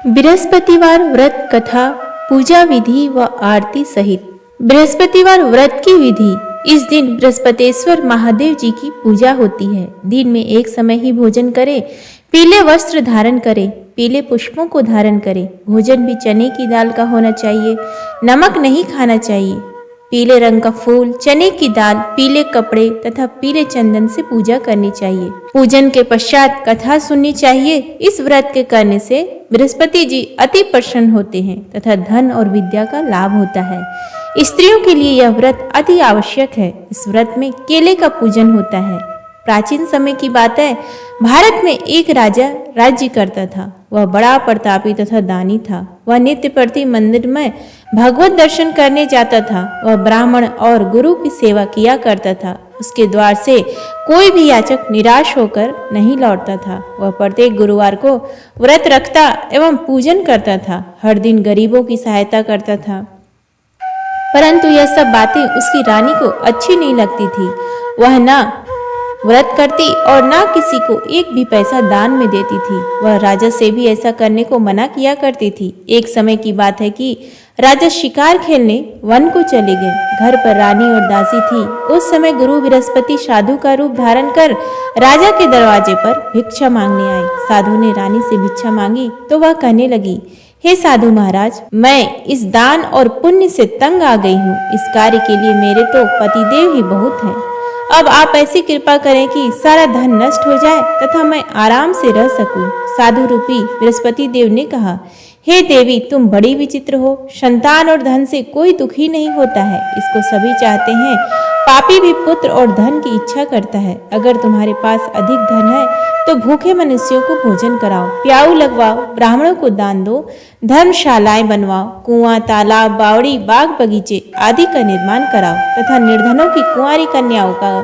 बृहस्पतिवार व्रत कथा पूजा विधि व आरती सहित। बृहस्पतिवार व्रत की विधि। इस दिन बृहस्पतेश्वर महादेव जी की पूजा होती है। दिन में एक समय ही भोजन करें। पीले वस्त्र धारण करें। पीले पुष्पों को धारण करें। भोजन भी चने की दाल का होना चाहिए। नमक नहीं खाना चाहिए। पीले रंग का फूल, चने की दाल, पीले कपड़े तथा पीले चंदन से पूजा करनी चाहिए। पूजन के पश्चात कथा सुननी चाहिए। इस व्रत के करने से बृहस्पति जी अति प्रसन्न होते हैं तथा धन और विद्या का लाभ होता है। स्त्रियों के लिए यह व्रत अति आवश्यक है। इस व्रत में केले का पूजन होता है। प्राचीन समय की बात है, भारत में एक राजा राज्य करता था। वह बड़ा प्रतापी तथा दानी था। वह नित्य प्रति मंदिर में भगवत दर्शन करने जाता था। वह ब्राह्मण और गुरु की सेवा किया करता था। उसके द्वार से कोई भी याचक निराश होकर नहीं लौटता था। वह प्रत्येक गुरुवार को व्रत रखता एवं पूजन करता था। हर दिन गरीबों की सहायता करता था। परंतु यह सब बातें उसकी रानी को अच्छी नहीं लगती थी। वह ना व्रत करती और ना किसी को एक भी पैसा दान में देती थी। वह राजा से भी ऐसा करने को मना किया करती थी। एक समय की बात है कि राजा शिकार खेलने वन को चले गए। घर पर रानी और दासी थी। उस समय गुरु बृहस्पति साधु का रूप धारण कर राजा के दरवाजे पर भिक्षा मांगने आए। साधु ने रानी से भिक्षा मांगी तो वह कहने लगी, हे साधु महाराज, मैं इस दान और पुण्य से तंग आ गई हूँ। इस कार्य के लिए मेरे तो पतिदेव ही बहुत हैं। अब आप ऐसी कृपा करें कि सारा धन नष्ट हो जाए तथा मैं आराम से रह सकूं। साधु रूपी बृहस्पति देव ने कहा, हे देवी, तुम बड़ी विचित्र हो। संतान और धन से कोई दुखी नहीं होता है। इसको सभी चाहते हैं। पापी भी पुत्र और धन की इच्छा करता है। अगर तुम्हारे पास अधिक धन है तो भूखे मनुष्यों को भोजन कराओ, प्याऊ लगवाओ, ब्राह्मणों को दान दो, धर्मशालाएं बनवाओ, कुआं, तालाब, बावड़ी, बाग बगीचे आदि का निर्माण कराओ तथा निर्धनों की कुंवारी कन्याओं का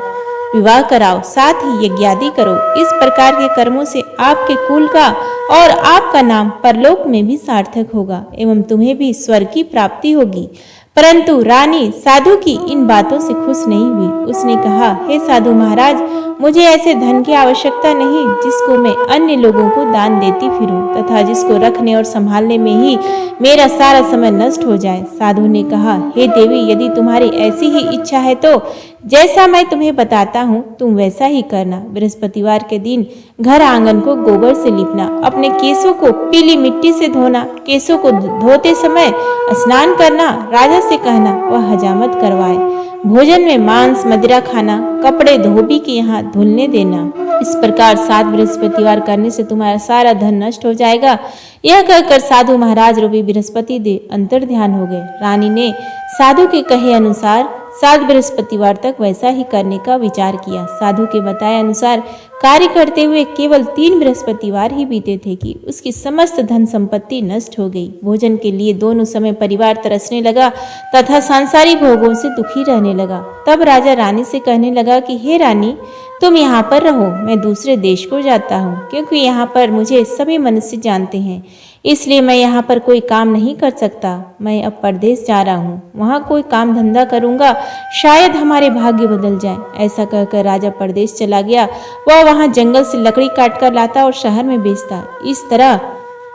विवाह कराओ, साथ ही यज्ञादि करो। इस प्रकार के कर्मों से आपके कुल का और आपका नाम परलोक में भी सार्थक होगा एवं तुम्हें भी स्वर्ग की प्राप्ति होगी। परंतु रानी साधु की इन बातों से खुश नहीं हुई। उसने कहा, हे साधु महाराज, मुझे ऐसे धन की आवश्यकता नहीं जिसको मैं अन्य लोगों को दान देती फिरूं तथा जिसको रखने और संभालने में ही मेरा सारा समय नष्ट हो जाए। साधु ने कहा, हे देवी, यदि तुम्हारी ऐसी ही इच्छा है तो जैसा मैं तुम्हें बताता हूँ तुम वैसा ही करना। बृहस्पतिवार के दिन घर आंगन को गोबर से लिपना, अपने केसों को पीली मिट्टी से धोना, केसों को धोते समय स्नान करना, राजा से कहना वह हजामत करवाए, भोजन में मांस मदिरा खाना, कपड़े धोबी के यहाँ धुलने देना। इस प्रकार 7 बृहस्पतिवार करने से तुम्हारा सारा धन नष्ट हो जाएगा। यह कहकर साधु महाराज रूपी बृहस्पति देव अंतर ध्यान हो गए। रानी ने साधु के कहे अनुसार 7 बृहस्पतिवार तक वैसा ही करने का विचार किया। साधु के बताए अनुसार कार्य करते हुए केवल 3 बृहस्पतिवार ही बीते थे कि उसकी समस्त धन संपत्ति नष्ट हो गई। भोजन के लिए दोनों समय परिवार तरसने लगा तथा सांसारिक भोगों से दुखी रहने लगा। तब राजा रानी से कहने लगा कि हे रानी, तुम यहाँ पर रहो, मैं दूसरे देश को जाता हूँ, क्योंकि यहाँ पर मुझे सभी मनुष्य जानते हैं, इसलिए मैं यहाँ पर कोई काम नहीं कर सकता। मैं अब परदेश जा रहा हूँ, वहाँ कोई काम धंधा करूँगा, शायद हमारे भाग्य बदल जाए। ऐसा कहकर राजा परदेश चला गया। वह वहाँ जंगल से लकड़ी काट कर लाता और शहर में बेचता। इस तरह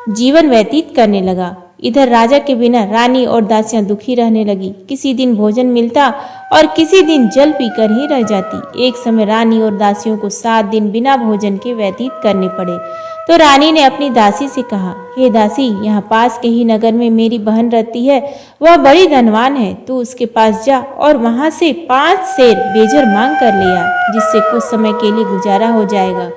जीवन व्यतीत करने लगा। इधर राजा के बिना रानी और दासियां दुखी रहने लगी। किसी दिन भोजन मिलता और किसी दिन जल पीकर ही रह जाती। एक समय रानी और दासियों को 7 दिन बिना भोजन के व्यतीत करने पड़े। तो रानी ने अपनी दासी से कहा, हे दासी, यहाँ पास के ही नगर में मेरी बहन रहती है। वह बड़ी धनवान है। तू उसके पास जा और वहां से 5 सेर बेजर मांग कर ले आ, जिससे कुछ समय के लिए गुजारा हो जाएगा।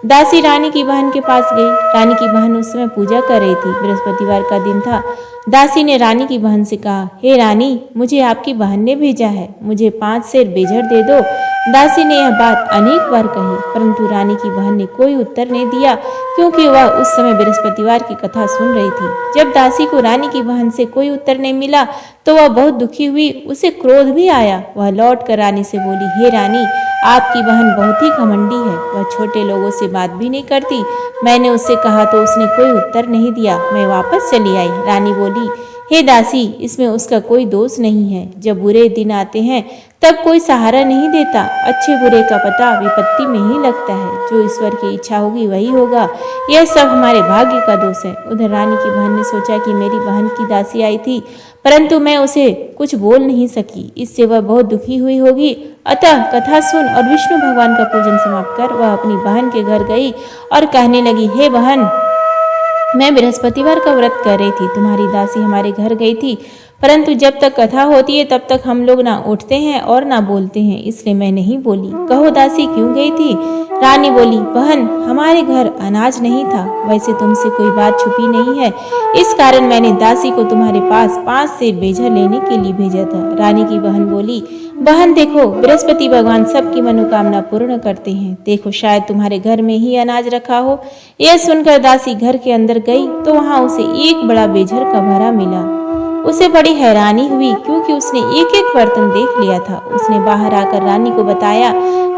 दासी रानी की बहन के पास गई। रानी की बहन उस समय पूजा कर रही थी। बृहस्पतिवार का दिन था। दासी ने रानी की बहन से कहा, हे रानी, मुझे आपकी बहन ने भेजा है, मुझे 5 सेर बेजर दे दो। दासी ने यह बात अनेक बार कही, परंतु रानी की बहन ने कोई उत्तर नहीं दिया, क्योंकि वह उस समय बृहस्पतिवार की कथा सुन रही थी। जब दासी को रानी की बहन से कोई उत्तर नहीं मिला तो वह बहुत दुखी हुई। उसे क्रोध भी आया। वह लौट कर रानी से बोली, हे रानी, आपकी बहन बहुत ही घमंडी है। वह छोटे लोगों से बात भी नहीं करती। मैंने उससे कहा तो उसने कोई उत्तर नहीं दिया। मैं वापस चली आई। रानी बोली, हे दासी, इसमें उसका कोई दोष नहीं है। जब बुरे दिन आते हैं तब कोई सहारा नहीं देता। अच्छे बुरे का पता विपत्ति में ही लगता है। जो ईश्वर की इच्छा होगी वही होगा। यह सब हमारे भाग्य का दोष है। उधर रानी की बहन ने सोचा कि मेरी बहन की दासी आई थी, परंतु मैं उसे कुछ बोल नहीं सकी। इससे वह बहुत दुखी हुई होगी। अतः कथा सुन और विष्णु भगवान का पूजन समाप्त कर वह अपनी बहन के घर गई और कहने लगी, हे बहन, मैं बृहस्पतिवार का व्रत कर रही थी। तुम्हारी दासी हमारे घर गई थी, परंतु जब तक कथा होती है तब तक हम लोग ना उठते हैं और ना बोलते हैं, इसलिए मैं नहीं बोली। कहो दासी, क्यों गई थी? रानी बोली, बहन, हमारे घर अनाज नहीं था। वैसे तुमसे कोई बात छुपी नहीं है, इस कारण मैंने दासी को तुम्हारे पास 5 सेर बेजा लेने के लिए भेजा था। रानी की बहन बोली, बहन देखो, बृहस्पति भगवान सबकी मनोकामना पूर्ण करते हैं। देखो, शायद तुम्हारे घर में ही अनाज रखा हो। यह सुनकर दासी घर के अंदर गई तो वहां उसे एक बड़ा बेझर का भरा मिला। उसे बड़ी हैरानी हुई, क्योंकि उसने एक एक बर्तन देख लिया था। उसने बाहर आकर रानी को बताया।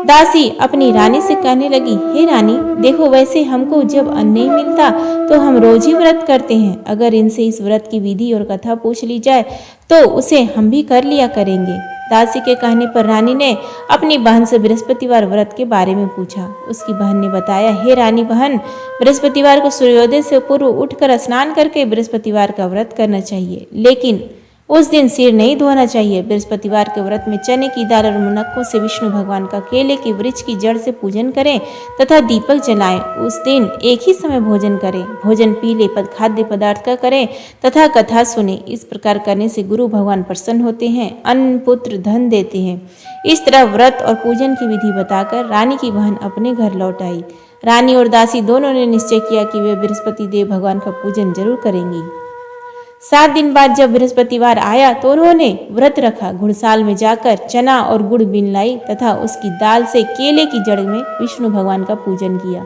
दासी अपनी रानी से कहने लगी, हे रानी, देखो, वैसे हमको जब अन्न नहीं मिलता तो हम रोज ही व्रत करते हैं। अगर इनसे इस व्रत की विधि और कथा पूछ ली जाए तो उसे हम भी कर लिया करेंगे। दासी के कहने पर रानी ने अपनी बहन से बृहस्पतिवार व्रत के बारे में पूछा। उसकी बहन ने बताया, हे रानी बहन, बृहस्पतिवार को सूर्योदय से पूर्व उठकर स्नान करके बृहस्पतिवार का व्रत करना चाहिए, लेकिन उस दिन सिर नहीं धोना चाहिए। बृहस्पतिवार के व्रत में चने की दाल और मुनक्कों से विष्णु भगवान का केले के वृक्ष की जड़ से पूजन करें तथा दीपक जलाएं। उस दिन एक ही समय भोजन करें। भोजन पीले खाद्य पदार्थ का करें तथा कथा सुने। इस प्रकार करने से गुरु भगवान प्रसन्न होते हैं, अन्न पुत्र धन देते हैं। इस तरह व्रत और पूजन की विधि बताकर रानी की बहन अपने घर लौट आई। रानी और दासी दोनों ने निश्चय किया कि वे बृहस्पति देव भगवान का पूजन जरूर करेंगी। 7 दिन बाद जब बृहस्पतिवार आया तो उन्होंने व्रत रखा। घुड़साल में जाकर चना और गुड़ बीन लाई तथा उसकी दाल से केले की जड़ में विष्णु भगवान का पूजन किया।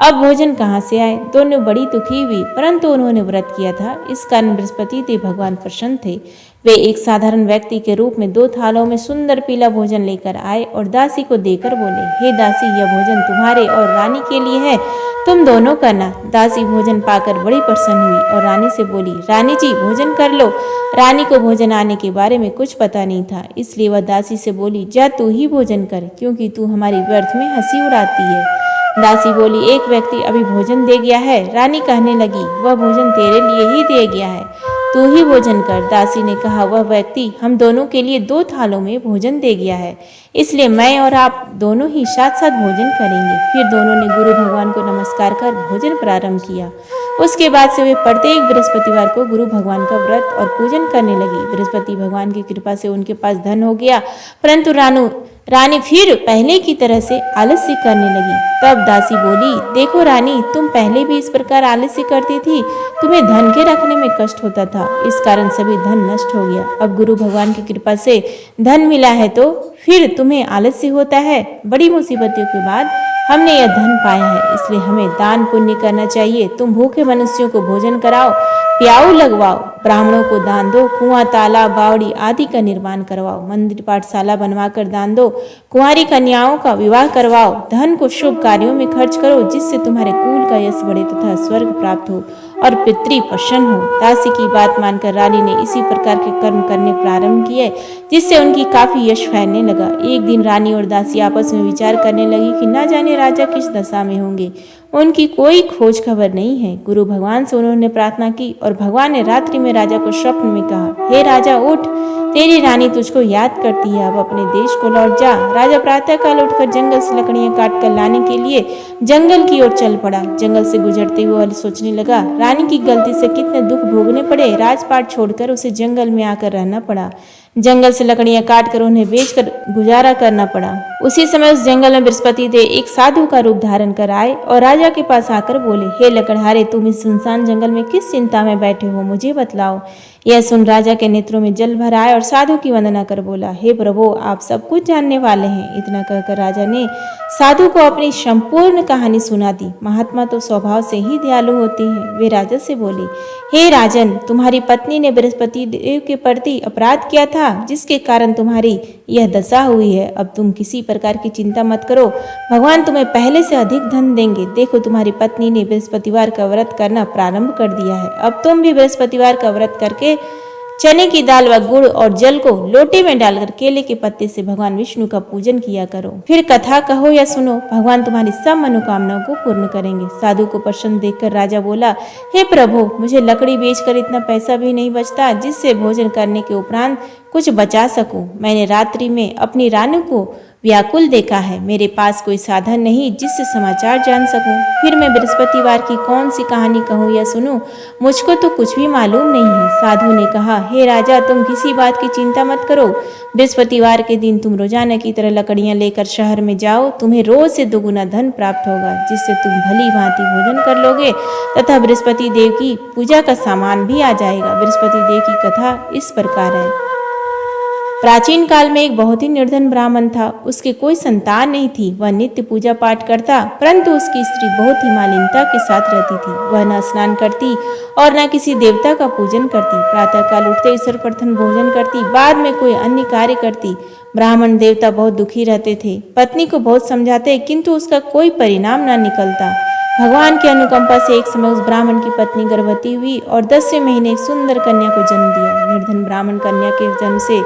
अब भोजन कहाँ से आए? दोनों बड़ी दुखी हुई, परंतु उन्होंने व्रत किया था, इस कारण बृहस्पति देव भगवान प्रसन्न थे। वे एक साधारण व्यक्ति के रूप में 2 थालों में सुंदर पीला भोजन लेकर आए और दासी को देकर बोले, हे दासी, यह भोजन तुम्हारे और रानी के लिए है, तुम दोनों करना। दासी भोजन पाकर बड़ी प्रसन्न हुई और रानी से बोली, रानी जी, भोजन कर लो। रानी को भोजन आने के बारे में कुछ पता नहीं था, इसलिए वह दासी से बोली, जा तू ही भोजन कर, क्योंकि तू हमारी व्यर्थ में हंसी उड़ाती है। दासी बोली, एक व्यक्ति अभी भोजन दे गया है। रानी कहने लगी, वह भोजन तेरे लिए ही दे गया है, तू ही भोजन कर। दासी ने कहा, वह व्यक्ति हम दोनों के लिए 2 थालों में भोजन दे गया है, इसलिए मैं और आप दोनों ही साथ साथ भोजन करेंगे। फिर दोनों ने गुरु भगवान को नमस्कार कर भोजन प्रारंभ किया। उसके बाद से वे प्रत्येक बृहस्पतिवार को गुरु भगवान का व्रत और पूजन करने लगी। बृहस्पति भगवान की कृपा से उनके पास धन हो गया, परंतु रानी फिर पहले की तरह से आलस्य करने लगी। तब दासी बोली, देखो रानी, तुम पहले भी इस प्रकार आलस्य करती थी, तुम्हें धन के रखने में कष्ट होता था, इस कारण सभी धन नष्ट हो गया। अब गुरु भगवान की कृपा से धन मिला है तो फिर तुम्हें आलस्य होता है। बड़ी मुसीबतों के बाद हमने यह धन पाया है, इसलिए हमें दान पुण्य करना चाहिए। तुम भूखे मनुष्यों को भोजन कराओ, प्याऊ लगवाओ, ब्राह्मणों को दान दो, कुआं, तालाब, बावड़ी आदि का निर्माण करवाओ, मंदिर पाठशाला बनवाकर दान दो, कुंवारी कन्याओं का विवाह करवाओ, धन को शुभ कार्यों में खर्च करो, जिससे तुम्हारे कुल का यश बढ़े तथा स्वर्ग प्राप्त हो और पितृ प्रसन्न हो। दासी की बात मानकर रानी ने इसी प्रकार के कर्म करने प्रारंभ किए, जिससे उनकी काफी यश फैलने लगा। एक दिन रानी और दासी आपस में विचार करने लगी कि न जाने राजा किस दशा में होंगे, उनकी कोई खोज खबर नहीं है। गुरु भगवान से उन्होंने प्रार्थना की और भगवान ने रात्रि में राजा को स्वप्न में कहा, हे राजा, उठ, तेरी रानी तुझको याद करती है, अब अपने देश को लौट जा। राजा प्रातःकाल उठकर जंगल से लकड़ियां काट कर लाने के लिए जंगल की ओर चल पड़ा। जंगल से गुजरते हुए सोचने लगा, रानी की गलती से कितने दुख भोगने पड़े, राजपाट छोड़कर उसे जंगल में आकर रहना पड़ा। जंगल से लकड़ियां काट कर उन्हें बेचकर गुजारा करना पड़ा। उसी समय उस जंगल में बृहस्पति देव एक साधु का रूप धारण कर आए और राजा के पास आकर बोले, हे लकड़हारे, तुम इस सुनसान जंगल में किस चिंता में बैठे हो, मुझे बतलाओ। यह सुन राजा के नेत्रों में जल भर आए और साधु की वंदना कर बोला, हे प्रभु, आप सब कुछ जानने वाले हैं। इतना कहकर राजा ने साधु को अपनी संपूर्ण कहानी सुना दी। महात्मा तो स्वभाव से ही दयालु होते हैं। वे राजा से बोले, हे राजन, तुम्हारी पत्नी ने बृहस्पति देव के प्रति अपराध किया था, जिसके कारण तुम्हारी यह दशा हुई है। अब तुम किसी प्रकार की चिंता मत करो, भगवान तुम्हें पहले से अधिक धन देंगे। देखो, तुम्हारी पत्नी ने बृहस्पतिवार का व्रत करना प्रारंभ कर दिया है। अब तुम भी बृहस्पतिवार का व्रत करके चने की दाल व गुड़ और जल को लोटे में डालकर केले के पत्ते से भगवान विष्णु का पूजन किया करो। फिर कथा कहो या सुनो, भगवान तुम्हारी सब मनोकामनाओं को पूर्ण करेंगे। साधु को प्रसन्न देखकर राजा बोला, हे प्रभु, मुझे लकड़ी बेचकर इतना पैसा भी नहीं बचता जिससे भोजन करने के उपरांत कुछ बचा सकूं। मैंने रात्रि में अपनी रानी को व्याकुल देखा है। मेरे पास कोई साधन नहीं जिससे समाचार जान सकूं। फिर मैं बृहस्पतिवार की कौन सी कहानी कहूँ या सुनूं? मुझको तो कुछ भी मालूम नहीं है। साधु ने कहा, हे राजा, तुम किसी बात की चिंता मत करो। बृहस्पतिवार के दिन तुम रोजाना की तरह लकड़ियां लेकर शहर में जाओ। तुम्हें रोज से दोगुना धन प्राप्त होगा, जिससे तुम भली भांति भोजन कर लोगे तथा बृहस्पति देव की पूजा का सामान भी आ जाएगा। बृहस्पति देव की कथा इस प्रकार है। प्राचीन काल में एक बहुत ही निर्धन ब्राह्मण था। उसके कोई संतान नहीं थी। वह नित्य पूजा पाठ करता, परंतु उसकी स्त्री बहुत ही मालिनता के साथ रहती थी। वह न स्नान करती और न किसी देवता का पूजन करती। प्रातःकाल उठते ही सर्वप्रथम भोजन करती, बाद में कोई अन्य कार्य करती। ब्राह्मण देवता बहुत दुखी रहते थे। पत्नी को बहुत समझाते, किंतु उसका कोई परिणाम न निकलता। भगवान की अनुकंपा से एक समय उस ब्राह्मण की पत्नी गर्भवती हुई और 10वें महीने एक सुंदर कन्या को जन्म दिया। निर्धन ब्राह्मण कन्या के जन्म से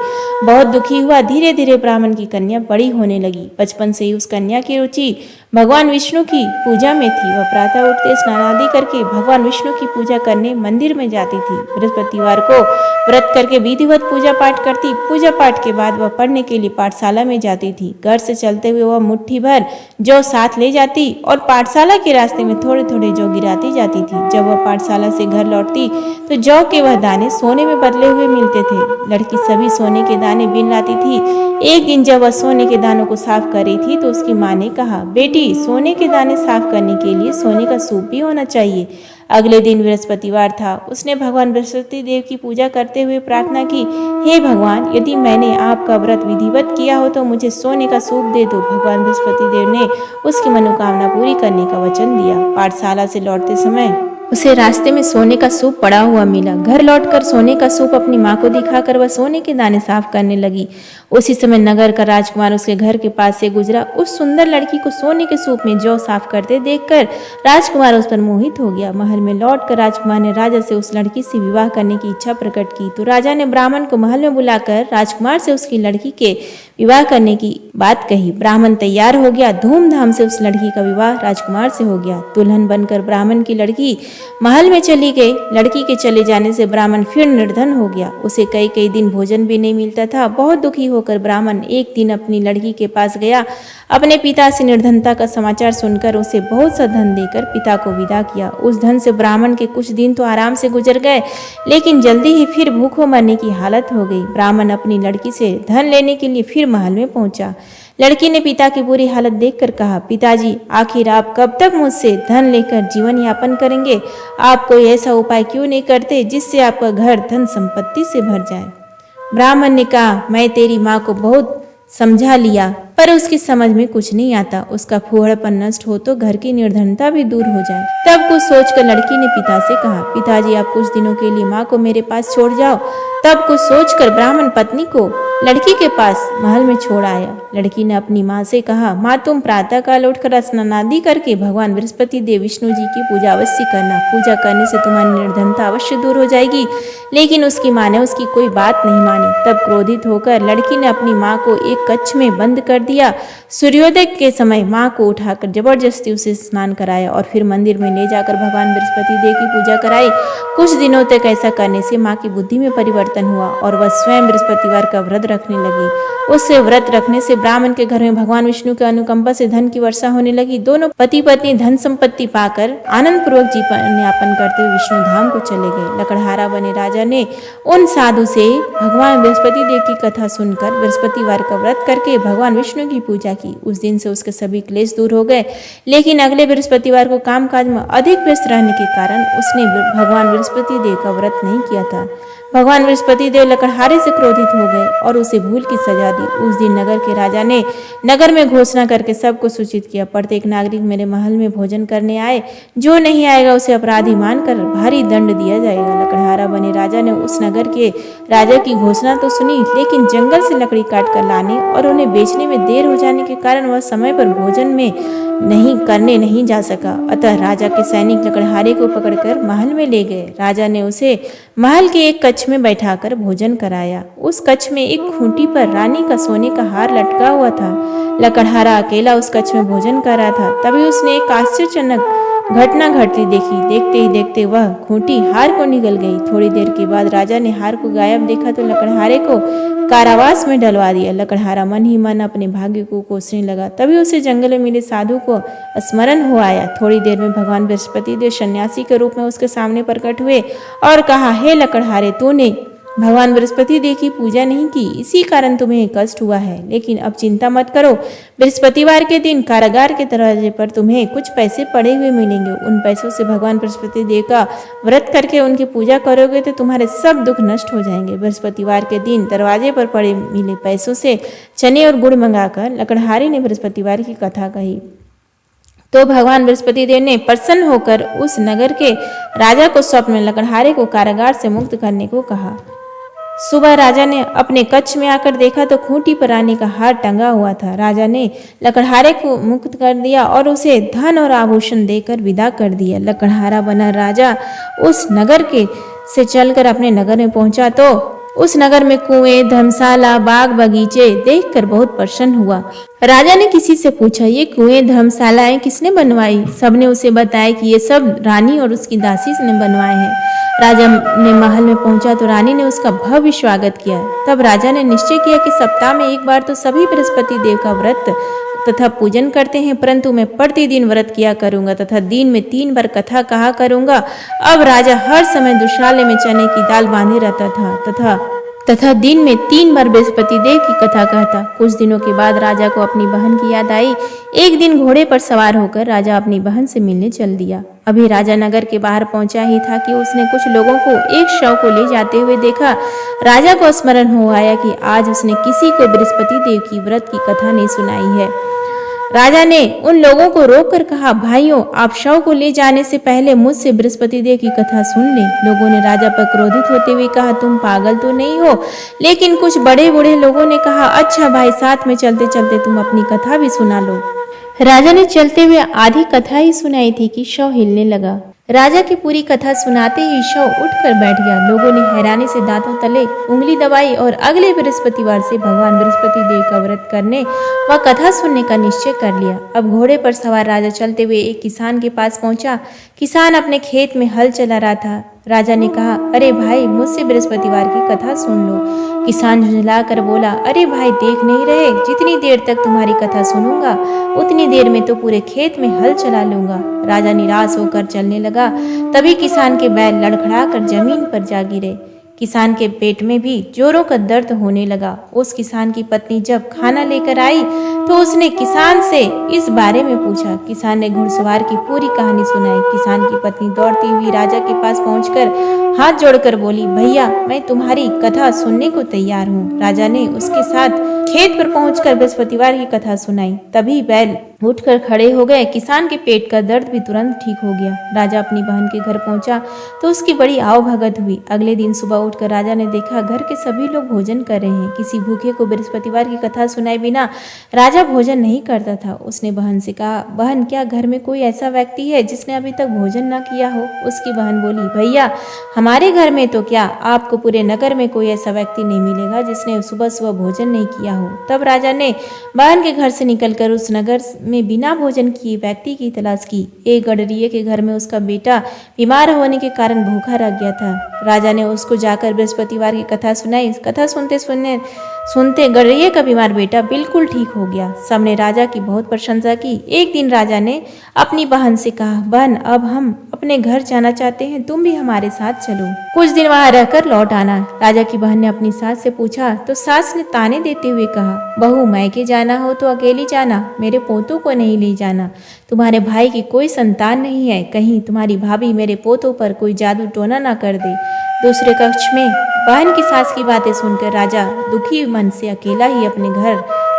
बहुत दुखी हुआ। धीरे धीरे ब्राह्मण की कन्या बड़ी होने लगी। बचपन से ही उस कन्या की रुचि भगवान विष्णु की पूजा में थी। वह प्रातः उठते स्नान आदि करके भगवान विष्णु की पूजा करने मंदिर में जाती थी। बृहस्पतिवार को व्रत करके विधिवत पूजा पाठ करती। पूजा पाठ के बाद वह पढ़ने के लिए पाठशाला में जाती थी। घर से चलते हुए वह मुट्ठी भर जौ साथ ले जाती और पाठशाला के रास्ते में थोड़े थोड़े जौ गिराती जाती थी। जब वह पाठशाला से घर लौटती तो जौ के वह दाने सोने में बदले हुए मिलते थे। लड़की सभी सोने के दाने बीन लाती थी। एक दिन जब वह सोने के दानों को साफ कर रही थी तो उसकी माँ ने कहा, बेटी, सोने के दाने साफ करने के लिए सोने का सूप भी होना चाहिए। अगले दिन बृहस्पतिवार था। उसने भगवान बृहस्पति देव की पूजा करते हुए प्रार्थना की, हे भगवान, यदि मैंने आपका व्रत विधिवत किया हो तो मुझे सोने का सूप दे दो। भगवान बृहस्पति देव ने उसकी मनोकामना पूरी करने का वचन दिया। पाठशाला से लौटते समय उसे रास्ते में सोने का सूप पड़ा हुआ मिला। घर लौटकर सोने का सूप अपनी माँ को दिखाकर वह सोने के दाने साफ करने लगी। उसी समय नगर का राजकुमार उसके घर के पास से गुजरा। उस सुंदर लड़की को सोने के सूप में जौ साफ करते देखकर राजकुमार उस पर मोहित हो गया। महल में लौटकर राजकुमार ने राजा से उस लड़की से विवाह करने की इच्छा प्रकट की। तो राजा ने ब्राह्मण को महल में बुलाकर राजकुमार से उसकी लड़की के विवाह करने की बात कही। ब्राह्मण तैयार हो गया। धूमधाम से उस लड़की का विवाह राजकुमार से हो गया। दुल्हन बनकर ब्राह्मण की लड़की महल में चली गई। लड़की के चले जाने से ब्राह्मण फिर निर्धन हो गया। उसे कई कई दिन भोजन भी नहीं मिलता था। बहुत दुखी होकर ब्राह्मण एक दिन अपनी लड़की के पास गया। अपने पिता से निर्धनता का समाचार सुनकर उसे बहुत सा धन देकर पिता को विदा किया। उस धन से ब्राह्मण के कुछ दिन तो आराम से गुजर गए, लेकिन जल्दी ही फिर भूखों मरने की हालत हो गई। ब्राह्मण अपनी लड़की से धन लेने के लिए फिर महल में पहुंचा। लड़की ने पिता की बुरी हालत देखकर कहा, पिताजी, आखिर आप कब तक मुझसे धन लेकर जीवन यापन करेंगे? आप कोई ऐसा उपाय क्यों नहीं करते जिससे आपका घर धन संपत्ति से भर जाए? ब्राह्मण ने कहा, मैं तेरी माँ को बहुत समझा लिया, पर उसकी समझ में कुछ नहीं आता। उसका फूहड़पन नष्ट हो तो घर की निर्धनता भी दूर हो जाए। तब कुछ सोचकर लड़की ने पिता से कहा, पिताजी, आप कुछ दिनों के लिए माँ को मेरे पास छोड़ जाओ। तब कुछ सोचकर ब्राह्मण पत्नी को लड़की के पास महल में छोड़ आया। लड़की ने अपनी माँ से कहा, माँ, तुम प्रातःकाल उठकर स्नान आदि करके भगवान बृहस्पति देव विष्णु जी की पूजा अवश्य करना। पूजा करने से तुम्हारी निर्धनता अवश्य दूर हो जाएगी। लेकिन उसकी माँ ने उसकी कोई बात नहीं मानी। तब क्रोधित होकर लड़की ने अपनी माँ को एक कक्ष में बंद कर दिया। सूर्योदय के समय माँ को उठाकर जबरदस्ती उसे स्नान कराया और फिर मंदिर में ले जाकर भगवान बृहस्पति देव की पूजा कराई। कुछ दिनों तक ऐसा करने से माँ की बुद्धि में परिवर्तन हुआ और वह स्वयं बृहस्पतिवार का व्रत रखने लगी। उससे व्रत रखने से ब्राह्मण के घर में भगवान विष्णु के अनुकंपा से धन की वर्षा होने लगी। दोनों पति पत्नी धन संपत्ति पाकर आनंद पूर्वक जीवन यापन करते हुए विष्णु धाम को चले गए। लकड़हारा बने राजा ने उन साधु से भगवान बृहस्पति देव की कथा सुनकर बृहस्पतिवार का व्रत करके भगवान विष्णु की पूजा की। उस दिन से उसके सभी क्लेश दूर हो गए। लेकिन अगले बृहस्पतिवार को कामकाज में अधिक व्यस्त रहने के कारण उसने भगवान बृहस्पति देव का व्रत नहीं किया था। भगवान बृहस्पति देव लकड़हारे से क्रोधित हो गए और उसे भूल की सजा दी। उस दिन नगर के राजा ने नगर में घोषणा करके सबको सूचित किया, प्रत्येक नागरिक मेरे महल में भोजन करने आए। जो नहीं आएगा उसे अपराधी मानकर भारी दंड दिया जाएगा। लकड़हारा बने राजा ने उस नगर के राजा की घोषणा तो सुनी, लेकिन जंगल से लकड़ी काट कर लाने और उन्हें बेचने में देर हो जाने के कारण वह समय पर भोजन में नहीं करने नहीं जा सका। अतः राजा के सैनिक लकड़हारे को पकड़कर महल में ले गए। राजा ने उसे महल के एक कक्ष में बैठाकर भोजन कराया। उस कक्ष में एक खूंटी पर रानी का सोने का हार लटका हुआ था। लकड़हारा अकेला उस कक्ष में भोजन कर रहा था। तभी उसने एक आश्चर्यजनक घटना घटती देखी। देखते ही देखते वह खूंटी हार को निगल गई। थोड़ी देर के बाद राजा ने हार को गायब देखा तो लकड़हारे को कारावास में डलवा दिया। लकड़हारा मन ही मन अपने भाग्य को कोसने लगा। तभी उसे जंगल में मिले साधु को स्मरण हो आया। थोड़ी देर में भगवान बृहस्पति देव सन्यासी के रूप में उसके सामने प्रकट हुए और कहा, हे लकड़हारे, तूने भगवान बृहस्पति देव की पूजा नहीं की, इसी कारण तुम्हें कष्ट हुआ है। लेकिन अब चिंता मत करो, बृहस्पतिवार के दिन कारागार के दरवाजे पर तुम्हें कुछ पैसे पड़े हुए मिलेंगे। उन पैसों से भगवान बृहस्पति देव का व्रत करके उनकी पूजा करोगे तो तुम्हारे सब दुख नष्ट हो जाएंगे। बृहस्पतिवार के दिन दरवाजे पर पड़े मिले पैसों से चने और गुड़ मंगाकर लकड़हारे ने बृहस्पतिवार की कथा कही। तो भगवान बृहस्पति देव ने प्रसन्न होकर उस नगर के राजा को स्वप्न में लकड़हारे को कारागार से मुक्त करने को कहा। सुबह राजा ने अपने कक्ष में आकर देखा तो खूंटी पर रानी का हार टंगा हुआ था। राजा ने लकड़हारे को मुक्त कर दिया और उसे धन और आभूषण देकर विदा कर दिया। लकड़हारा बना राजा उस नगर के से चलकर अपने नगर में पहुंचा तो उस नगर में कुएं, धर्मशाला, बाग बगीचे देखकर बहुत प्रसन्न हुआ। राजा ने किसी से पूछा, ये कुएं, धर्मशालाएं किसने बनवाई? सबने उसे बताया कि ये सब रानी और उसकी दासी ने बनवाए हैं। राजा ने महल में पहुंचा तो रानी ने उसका भव्य स्वागत किया। तब राजा ने निश्चय किया कि सप्ताह में एक बार तो सभी बृहस्पति देव का व्रत तथा पूजन करते हैं, परंतु मैं प्रतिदिन व्रत किया करूंगा तथा दिन में 3 बार कथा कहा करूंगा। अब राजा हर समय दुशाले में चने की दाल बांधे रहता था तथा दिन में 3 बार बृहस्पति देव की कथा कहता। कुछ दिनों के बाद राजा को अपनी बहन की याद आई। एक दिन घोड़े पर सवार होकर राजा अपनी बहन से मिलने चल दिया। अभी राजा नगर के बाहर पहुंचा ही था कि उसने कुछ लोगों को एक शव को ले जाते हुए देखा। राजा को स्मरण हो आया कि आज उसने किसी को बृहस्पति देव की व्रत की कथा नहीं सुनाई है। राजा ने उन लोगों को रोककर कहा, भाइयों, आप शव को ले जाने से पहले मुझसे बृहस्पति देव की कथा सुन लें। लोगों ने राजा पर क्रोधित होते हुए कहा, तुम पागल तो नहीं हो? लेकिन कुछ बड़े बूढ़े लोगों ने कहा, अच्छा भाई, साथ में चलते चलते तुम अपनी कथा भी सुना लो। राजा ने चलते हुए आधी कथा ही सुनाई थी कि शव हिलने लगा। राजा की पूरी कथा सुनाते ही शव उठकर बैठ गया। लोगों ने हैरानी से दांतों तले उंगली दबाई और अगले बृहस्पतिवार से भगवान बृहस्पति देव का व्रत करने व कथा सुनने का निश्चय कर लिया। अब घोड़े पर सवार राजा चलते हुए एक किसान के पास पहुंचा। किसान अपने खेत में हल चला रहा था। राजा ने कहा, अरे भाई, मुझसे बृहस्पतिवार की कथा सुन लो। किसान झुंझलाकर बोला, अरे भाई, देख नहीं रहे, जितनी देर तक तुम्हारी कथा सुनूंगा उतनी देर में तो पूरे खेत में हल चला लूंगा। राजा निराश होकर चलने लगा। तभी किसान के बैल लड़खड़ाकर जमीन पर जा गिरे। किसान के पेट में भी जोरों का दर्द होने लगा। उस किसान की पत्नी जब खाना लेकर आई तो उसने किसान से इस बारे में पूछा। किसान ने घुड़सवार की पूरी कहानी सुनाई। किसान की पत्नी दौड़ती हुई राजा के पास पहुंचकर हाथ जोड़कर बोली, भैया, मैं तुम्हारी कथा सुनने को तैयार हूँ। राजा ने उसके साथ खेत पर पहुंचकर बृहस्पतिवार की कथा सुनाई। तभी बैल उठकर खड़े हो गए। किसान के पेट का दर्द भी तुरंत ठीक हो गया। राजा अपनी बहन के घर पहुंचा तो उसकी बड़ी आवभगत हुई। अगले दिन सुबह उठकर राजा ने देखा घर के सभी लोग भोजन कर रहे हैं। किसी भूखे को बृहस्पतिवार की कथा सुनाए बिना राजा भोजन नहीं करता था। उसने बहन से कहा, बहन, क्या घर में कोई ऐसा व्यक्ति है जिसने अभी तक भोजन न किया हो? उसकी बहन बोली, भैया, हमारे घर में तो क्या, आपको पूरे नगर में कोई ऐसा व्यक्ति नहीं मिलेगा जिसने सुबह सुबह भोजन नहीं किया हो। तब राजा ने बहन के घर से निकलकर उस नगर में बिना भोजन किए व्यक्ति की तलाश की। एक गडरिये के घर में उसका बेटा बीमार होने के कारण भूखा रह गया था। राजा ने उसको जाकर बृहस्पतिवार की कथा सुनाई। कथा सुनते गडरिये का बीमार बेटा बिल्कुल ठीक हो गया। सबने राजा की बहुत प्रशंसा की। एक दिन राजा ने अपनी बहन से कहा, बहन, अब हम अपने घर जाना चाहते हैं, तुम भी हमारे साथ चलो, कुछ दिन वहां रहकर लौट आना। राजा की बहन ने अपनी सास से पूछा तो सास ने ताने देते हुए कहा, बहू, मायके जाना हो तो अकेली जाना, मेरे पोतों को नहीं ले जाना। तुम्हारे भाई की कोई संतान नहीं है, कहीं तुम्हारी भाभी मेरे पोतों पर कोई जादू टोना ना कर दे। दूसरे कक्ष में बहन की सास की बातें सुनकर राजा दुखी मन से अकेला ही अपने घर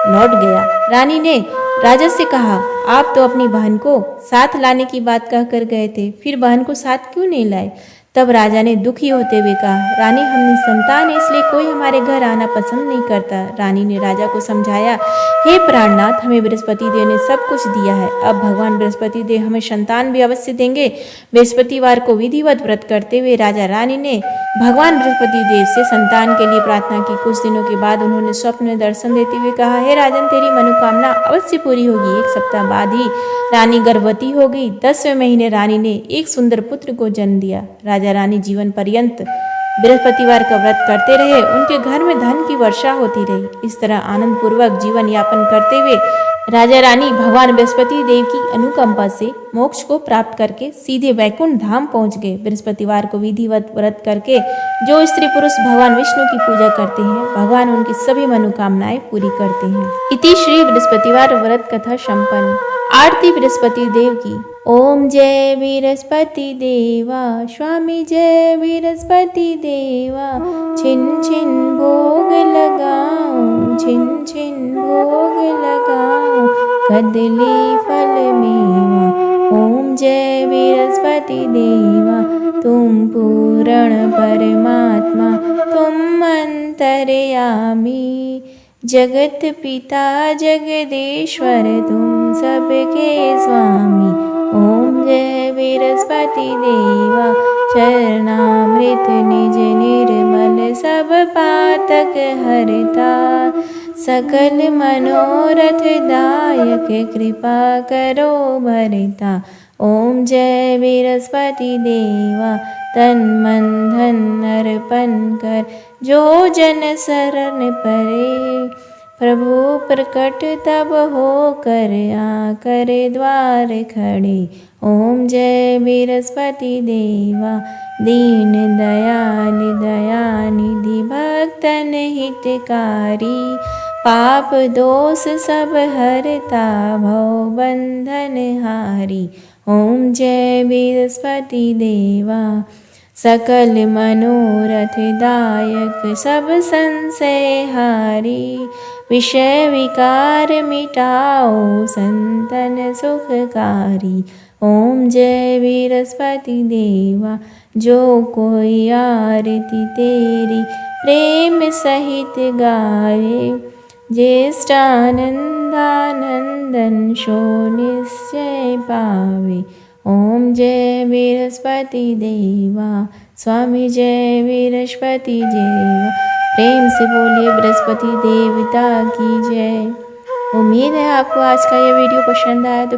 लौट गया। रानी ने राजा से कहा, आप तो अपनी बहन को साथ लाने की बात कहकर गए थे, फिर बहन को साथ क्यों नहीं लाए? तब राजा ने दुखी होते हुए कहा, रानी हम निसंतान हैं, इसलिए कोई हमारे घर आना पसंद नहीं करता। रानी ने राजा को समझाया, हे प्राणनाथ, हमें बृहस्पति देव ने सब कुछ दिया है, अब भगवान बृहस्पति देव हमें संतान भी अवश्य देंगे। बृहस्पतिवार को विधिवत व्रत करते हुए राजा रानी ने भगवान बृहस्पति देव से संतान के लिए प्रार्थना की। कुछ दिनों के बाद उन्होंने स्वप्न में दर्शन देते हुए कहा, हे राजन, तेरी मनोकामना अवश्य पूरी होगी। एक सप्ताह बाद ही रानी गर्भवती हो गई। 10वें महीने रानी ने एक सुंदर पुत्र को जन्म दिया। राजा रानी जीवन पर्यंत बृहस्पतिवार का व्रत करते रहे। उनके घर में धन की वर्षा होती रही। इस तरह आनंद पूर्वक जीवन यापन करते हुए राजा रानी भगवान बृहस्पति देव की अनुकंपा से मोक्ष को प्राप्त करके सीधे वैकुंठ धाम पहुंच गए। बृहस्पतिवार को विधिवत व्रत करके जो स्त्री पुरुष भगवान विष्णु की पूजा करते हैं, भगवान उनकी सभी मनोकामनाएं पूरी करते हैं। इति श्री बृहस्पतिवार व्रत कथा संपन्न। आरती बृहस्पति देव की। ओम जय बृहस्पति देवा, स्वामी जय बृहस्पति देवा। छिन छिन भोग लगाऊं, छिन छिन भोग लगाऊं, कदली फल मेवा। ओम जय बृहस्पति देवा, तुम पूर्ण परमात्मा, तुम अंतर्यामी, जगत पिता जगदीश्वर, तुम सबके स्वामी। ओम जय बृहस्पति देवा, चरणामृत निज निर्मल, सब पातक हरता, सकल मनोरथ दायक, कृपा करो भरता। ओम जय बृहस्पति देवा, तन मन धन अर्पण कर, जो जन शरण परे, प्रभु प्रकट तब हो कर, आकर द्वार खड़े। ओम जय बृहस्पति देवा, दीन दयाल दयानिधि, भक्तन हितकारी, पाप दोष सब हरता, भव बंधन हारी। ओम जय बृहस्पति देवा, सकल मनोरथ दायक, सब संशय हारी, विषय विकार मिटाओ, संतन सुखकारी। ओम जय बृहस्पति देवा, जो कोई आरती तेरी प्रेम सहित गावे, ज्येष्ठानंदानंदन शो निश्चय पावे। ओम जय बृहस्पति देवा, स्वामी जय बृहस्पति देवा। प्रेम से बोलिए बृहस्पति देवता की जय। उम्मीद है आपको आज का यह वीडियो पसंद आया, तो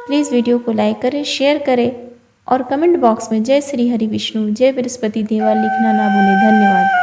प्लीज़ वीडियो को लाइक करें, शेयर करें और कमेंट बॉक्स में जय श्री हरि विष्णु, जय बृहस्पति देवा लिखना ना भूलें। धन्यवाद।